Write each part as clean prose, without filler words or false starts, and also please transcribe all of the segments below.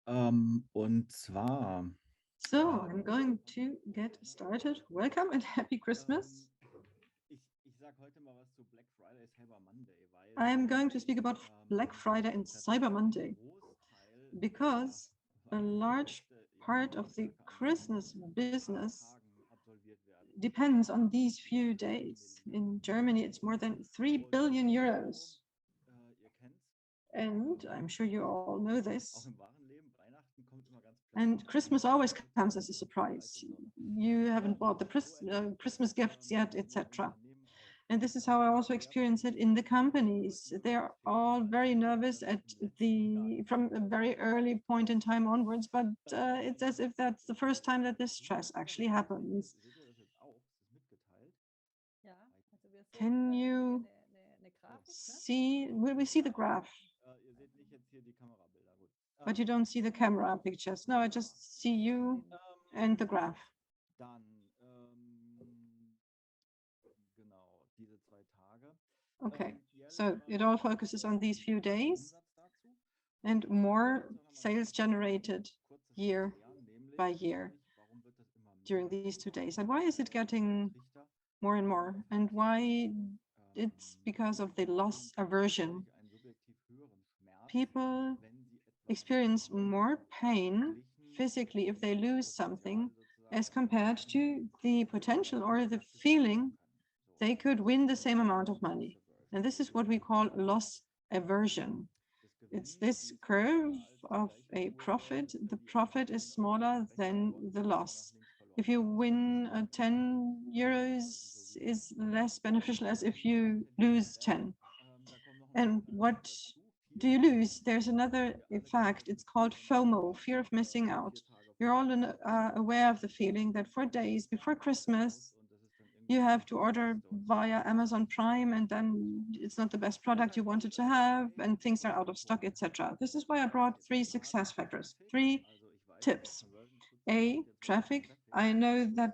Und zwar, So I'm going to get started. Welcome and happy Christmas. ich sage heute mal was zu Black Friday, Cyber Monday, weil I'm going to speak about Black Friday and Cyber tatsächlich ein Monday Großteil der because a large Weihnachtsgeschäfte in part of the circa Christmas ein paar business Tagen absolviert werden. depends on these few Das ist in days. Berlin. In Germany, it's more than 3 Und billion genau, euros. ihr kennt's, And I'm sure you all know auch this. im wahren Leben, Weihnachten kommt immer ganz plötzlich. And Christmas Man always hat kurz comes vorher as a gar nicht Bescheid surprise. bekommen. You haven't bought the Und so erlebe ich Christmas das gifts yet, in den etc. Unternehmen auch. And this is how I Die also Mitarbeiter experience it sind in the nur companies. immer They're aufgeregt, all weil very das nervous dann at im letzten Jahr ist. from a very early point in time onwards, but it's Und as if that's the first time that this stress actually happens. seht ihr das jetzt auch? Ist das mitgeteilt? Ja, also wir sehen Can hier you eine Grafik, ne? see? Will we see the graph? Ihr seht nicht jetzt hier die Kamerabilder, gut. But you don't see the camera pictures. No, I just see you and the graph. Dann, genau, diese 2 Tage. Okay, so Jährlich it machen all wir focuses on these few days Umsatz dazu. and more sales generated Kurzes year erklären, by nämlich, year warum wird das immer during mehr? these 2 days. And why is it getting Trichter. more and more? And why it's because of the loss aversion. Einen subjektiv höheren Schmerz, People wenn sie etwas experience more pain verglichen physically if they lose something Potenzial as sozusagen, was compared sie to the potential or the letztes Jahr feeling machen können. So, they could win the same amount of Loss money. Aversion. And this is what we call loss aversion. Das It's Gewinn this ist curve kleiner als die of gleiche a Kurve, profit. The die auf profit is 10 Euro smaller Versprechen than von the genau nach loss. links If verläuft. you win 10 euros is less beneficial as if you lose 10. Da kommt noch ein And zweiter what Effekt dazu. do you lose? There's another fact. It's called FOMO, fear of missing out. You're all aware of the feeling that 4 days before Christmas, you have to order via Amazon Prime, and then it's not the best product you wanted to have, and things are out of stock, etc. This is why I brought 3 success factors, 3 tips. A, traffic. I know that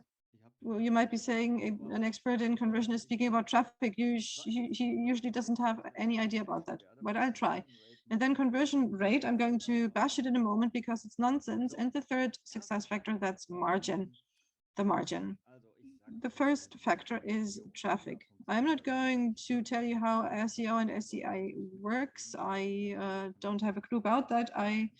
well, you might be saying an expert in conversion is speaking about traffic. He usually doesn't have any idea about that, but I'll try. And then conversion rate, I'm going to bash it in a moment because it's nonsense. And the third success factor, that's margin, the margin. The first factor is traffic. I'm not going to tell you how SEO and SEI works. I don't have a clue about that. I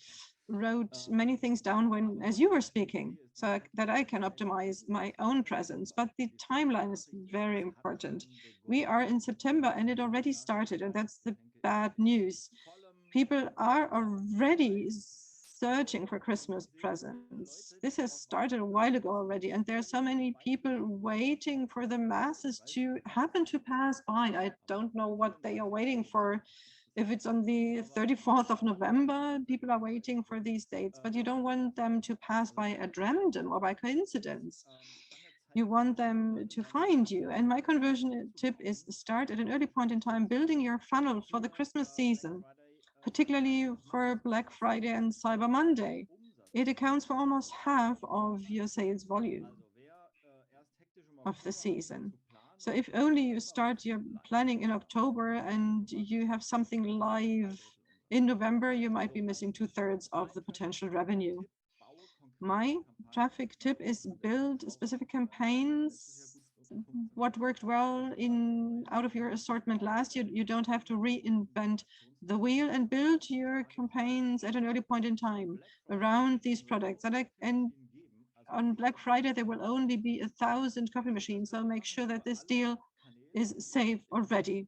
wrote many things down when, as you were speaking, so that I can optimize my own presence. But the timeline is very important. We are in September and it already started, and that's the bad news. People are already searching for Christmas presents. This has started a while ago already, and there are so many people waiting for the masses to happen to pass by. I don't know what they are waiting for. If it's on the 34th of November, people are waiting for these dates, but you don't want them to pass by at random or by coincidence. You want them to find you. And my conversion tip is start at an early point in time, building your funnel for the Christmas season, particularly for Black Friday and Cyber Monday. It accounts for almost half of your sales volume of the season. So if only you start your planning in October and you have something live in November, you might be missing 2/3 of the potential revenue. My traffic tip is build specific campaigns. What worked well in out of your assortment last year, you don't have to reinvent the wheel, and build your campaigns at an early point in time around these products. And on Black Friday, there will only be 1,000 coffee machines. So make sure that this deal is safe already.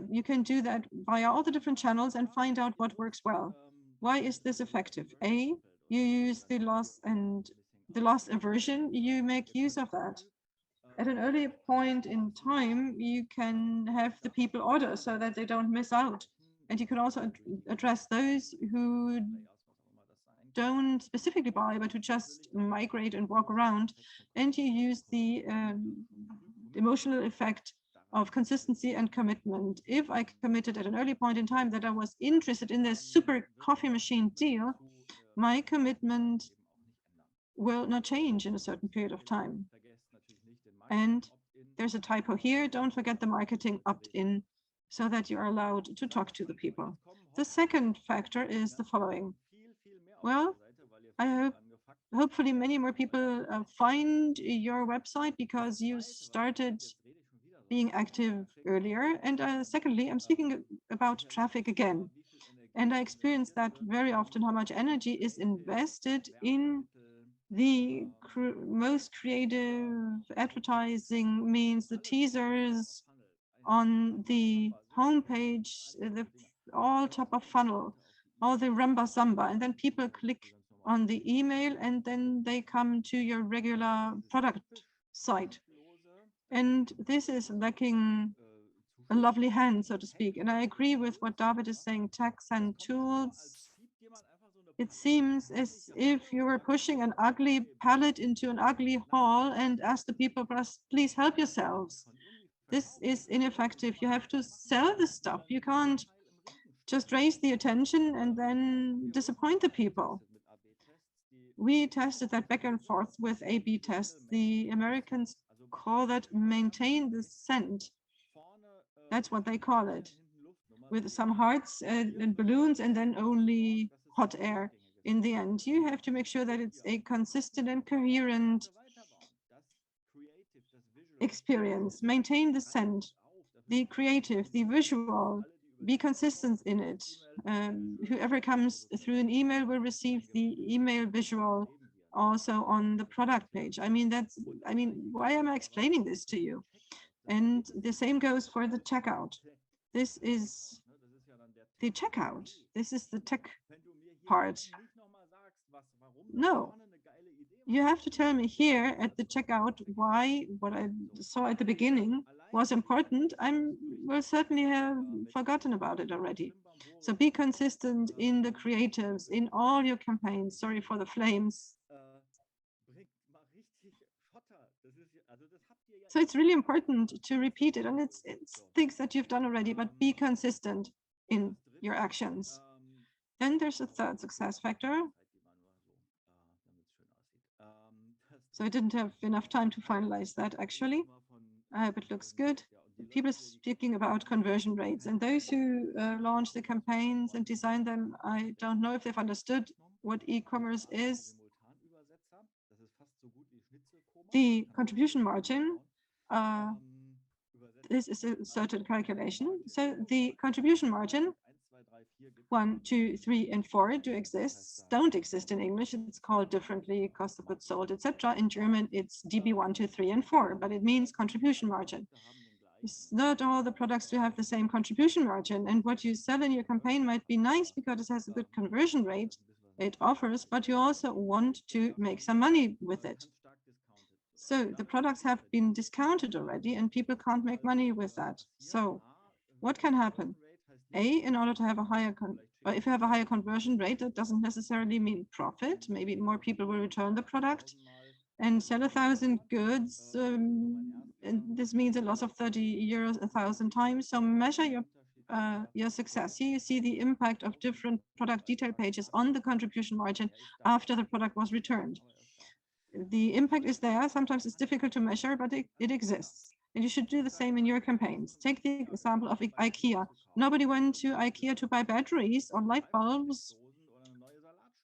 You can do that via all the different channels and find out what works well. Why is this effective? A, you use the loss aversion, you make use of that. At an early point in time, you can have the people order so that they don't miss out. And you can also address those who don't specifically buy, but who just migrate and walk around. And you use the emotional effect of consistency and commitment. If I committed at an early point in time that I was interested in this super coffee machine deal, my commitment will not change in a certain period of time. And there's a typo here. Don't forget the marketing opt-in so that you are allowed to talk to the people. The second factor is the following. Well, I hope hopefully many more people find your website because you started being active earlier. And secondly, I'm speaking about traffic again. And I experience that very often, how much energy is invested in the most creative advertising means, the teasers on the homepage, the all top of funnel, all the rumba samba, and then people click on the email and then they come to your regular product site. And this is lacking a lovely hand, so to speak. And I agree with what David is saying, tax and tools. It seems as if you were pushing an ugly pallet into an ugly hall and ask the people, please help yourselves. This is ineffective. You have to sell the stuff. You can't just raise the attention and then disappoint the people. We tested that back and forth with A/B tests. The Americans call that maintain the scent. That's what they call it, with some hearts and balloons and then only hot air. In the end, you have to make sure that it's a consistent and coherent experience. Maintain the scent, the creative, the visual, be consistent in it. Whoever comes through an email will receive the email visual also on the product page. I mean, why am I explaining this to you? And the same goes for the checkout. This is the checkout. This is the tech part. No, you have to tell me here at the checkout why what I saw at the beginning was important. I will certainly have forgotten about it already. So be consistent in the creatives, in all your campaigns. Sorry for the flames. So it's really important to repeat it, and it's things that you've done already, but be consistent in your actions. Then there's a third success factor. So I didn't have enough time to finalize that actually. I hope it looks good. People speaking about conversion rates, and those who launch the campaigns and design them, I don't know if they've understood what e-commerce is. The contribution margin, this is a certain calculation. So the contribution margin 1, 2, 3, and 4 don't exist in English. It's called differently, cost of goods sold, etc. In German, it's DB 1, 2, 3, and 4, but it means contribution margin. It's not all the products to have the same contribution margin, and what you sell in your campaign might be nice because it has a good conversion rate it offers, but you also want to make some money with it. So the products have been discounted already and people can't make money with that. So what can happen? In order to have a higher, if you have a higher conversion rate, that doesn't necessarily mean profit. Maybe more people will return the product and sell 1,000 goods. And this means a loss of 30 euros 1,000 times. So measure your success. Here you see the impact of different product detail pages on the contribution margin after the product was returned. The impact is there. Sometimes it's difficult to measure, but it exists. And you should do the same in your campaigns. Take the example of IKEA. Nobody went to IKEA to buy batteries or light bulbs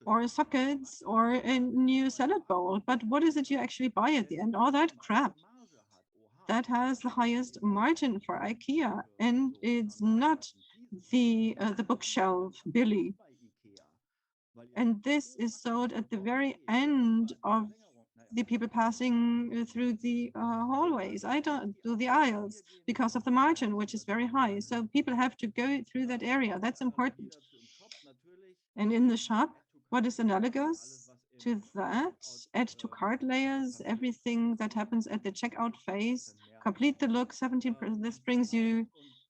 or sockets or a new salad bowl. But what is it you actually buy at the end? All that crap. That has the highest margin for IKEA. And it's not the bookshelf Billy. And this is sold at the very end of the people passing through the hallways. I don't do the aisles because of the margin, which is very high. So people have to go through that area. That's important. And in the shop, what is analogous to that? Add to cart layers, everything that happens at the checkout phase, complete the look, 17%. This brings you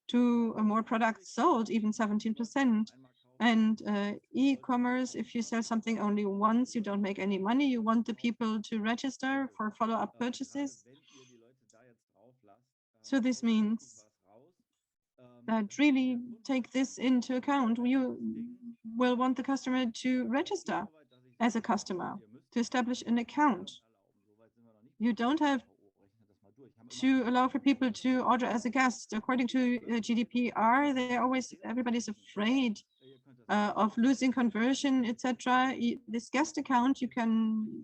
to more products sold, even 17%. And e-commerce, if you sell something only once, you don't make any money. You want the people to register for follow-up purchases. So this means that really take this into account. You will want the customer to register as a customer, to establish an account. You don't have to allow for people to order as a guest. According to GDPR, everybody's afraid of losing conversion, etc. This guest account, you can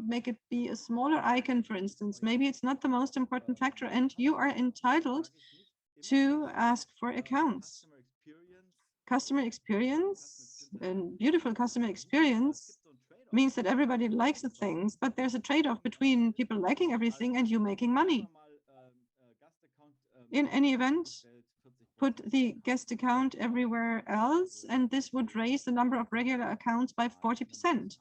make it be a smaller icon, for instance. Maybe it's not the most important factor, and you are entitled to ask for accounts. Customer experience and beautiful customer experience means that everybody likes the things, but there's a trade-off between people liking everything and you making money. In any event, put the guest account everywhere else, and this would raise the number of regular accounts by 40%.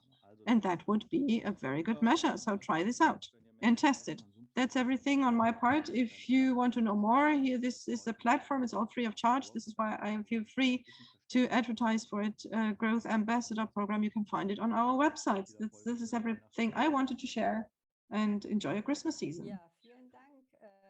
And that would be a very good measure. So try this out and test it. That's everything on my part. If you want to know more, here, this is the platform. It's all free of charge. This is why I feel free to advertise for it. Growth Ambassador Program, you can find it on our website. This is everything I wanted to share, and enjoy your Christmas season. Ja,